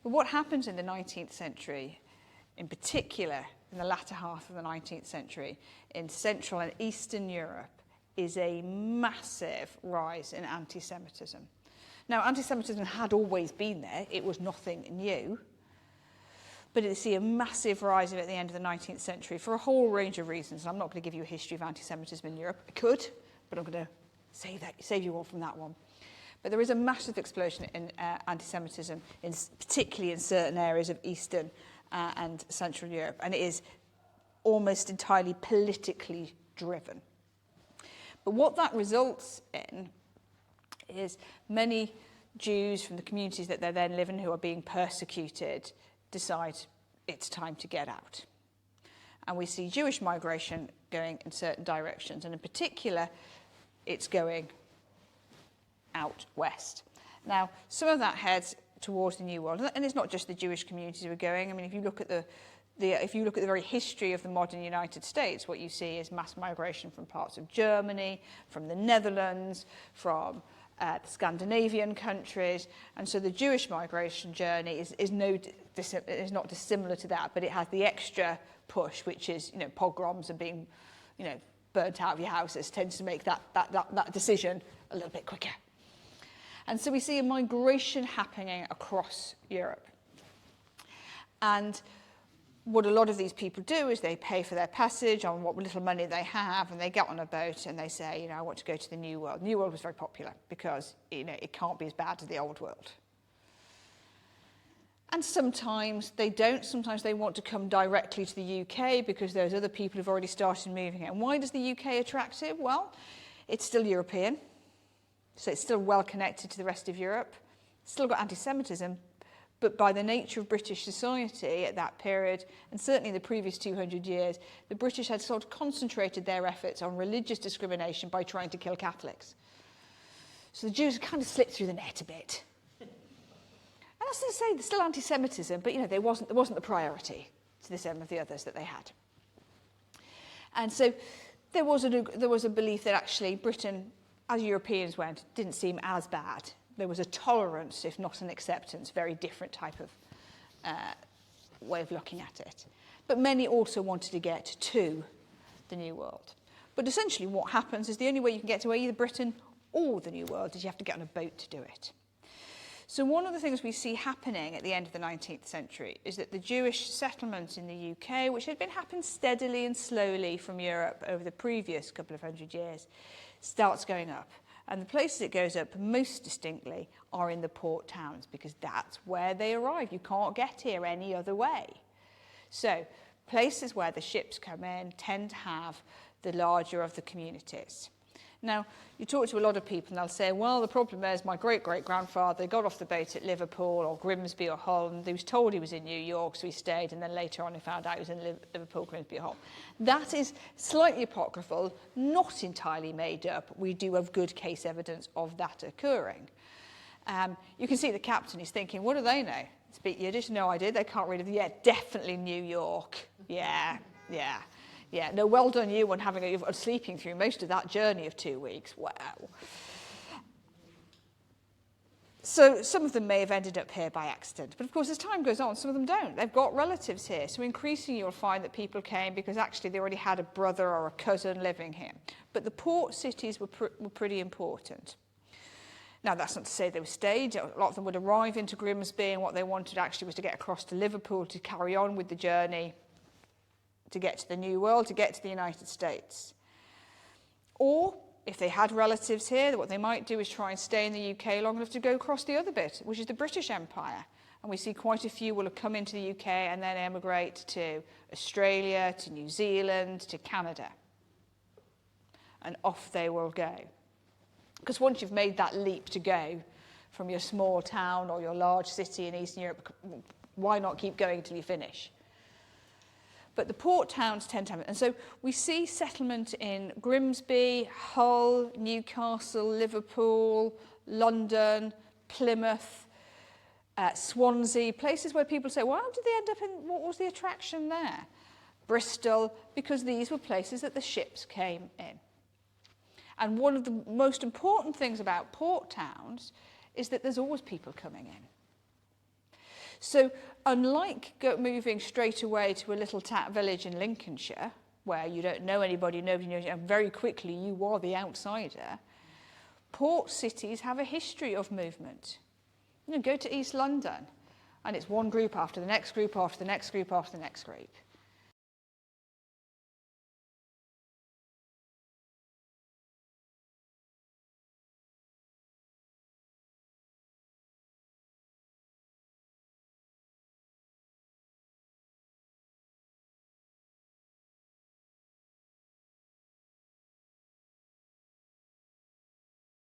But what happens in the 19th century, in particular in the latter half of the 19th century, in Central and Eastern Europe, is a massive rise in anti-Semitism. Now, anti-Semitism had always been there. It was nothing new. But you see a massive rise of it at the end of the 19th century for a whole range of reasons. I'm not going to give you a history of anti-Semitism in Europe. I could, but I'm going to save you all from that one. But there is a massive explosion in anti-Semitism, particularly in certain areas of Eastern and Central Europe. And it is almost entirely politically driven. But what that results in is many Jews from the communities that they then live in who are being persecuted decide it's time to get out. And we see Jewish migration going in certain directions, and in particular, it's going out west. Now, some of that heads towards the New World, and it's not just the Jewish communities who are going. I mean, if you look at the very history of the modern United States, what you see is mass migration from parts of Germany, from the Netherlands, from the Scandinavian countries, and so the Jewish migration journey is not dissimilar to that, but it has the extra push, which is pogroms and being burnt out of your houses tends to make that decision a little bit quicker. And so we see a migration happening across Europe. And what a lot of these people do is they pay for their passage on what little money they have, and they get on a boat and they say, I want to go to the New World. The New World was very popular because it can't be as bad as the Old World. And sometimes they don't. Sometimes they want to come directly to the UK because there's other people who've already started moving it. And why does the UK attract it? Well, it's still European, so it's still well connected to the rest of Europe. It's still got anti-Semitism, but by the nature of British society at that period, and certainly in the previous 200 years, the British had sort of concentrated their efforts on religious discrimination by trying to kill Catholics. So the Jews kind of slipped through the net a bit. And that's to say, there's still anti-Semitism, but there wasn't the priority to some of the others that they had. And so there was a belief that actually Britain, as Europeans went, didn't seem as bad. There was a tolerance, if not an acceptance, very different type of way of looking at it. But many also wanted to get to the New World. But essentially what happens is the only way you can get to either Britain or the New World is you have to get on a boat to do it. So one of the things we see happening at the end of the 19th century is that the Jewish settlements in the UK, which had been happening steadily and slowly from Europe over the previous couple of hundred years, starts going up. And the places it goes up most distinctly are in the port towns, because that's where they arrive. You can't get here any other way. So places where the ships come in tend to have the larger of the communities. Now, you talk to a lot of people and they'll say, well, the problem is my great-great-grandfather got off the boat at Liverpool or Grimsby or Hull, and he was told he was in New York, so he stayed, and then later on he found out he was in Liverpool, Grimsby or Hull. That is slightly apocryphal, not entirely made up. We do have good case evidence of that occurring. You can see the captain, he's thinking, what do they know? Speak Yiddish? No idea, they can't read it. Yeah, definitely New York. Yeah. Yeah, no, well done you on sleeping through most of that journey of 2 weeks. Wow. So some of them may have ended up here by accident. But of course, as time goes on, some of them don't. They've got relatives here. So increasingly you'll find that people came because actually they already had a brother or a cousin living here. But the port cities were pretty important. Now, that's not to say they were staged. A lot of them would arrive into Grimsby, and what they wanted actually was to get across to Liverpool to carry on with the journey to get to the New World, to get to the United States. Or, if they had relatives here, what they might do is try and stay in the UK long enough to go across the other bit, which is the British Empire. And we see quite a few will have come into the UK and then emigrate to Australia, to New Zealand, to Canada. And off they will go. Because once you've made that leap to go from your small town or your large city in Eastern Europe, why not keep going until you finish? But the port towns tend to have it. And so we see settlement in Grimsby, Hull, Newcastle, Liverpool, London, Plymouth, Swansea, places where people say, well, how did they end up in, what was the attraction there? Bristol, because these were places that the ships came in. And one of the most important things about port towns is that there's always people coming in. So unlike moving straight away to a little tat village in Lincolnshire, where you don't know anybody, nobody knows you, and very quickly you are the outsider, port cities have a history of movement. You know, go to East London, and it's one group after the next group, after the next group, after the next group.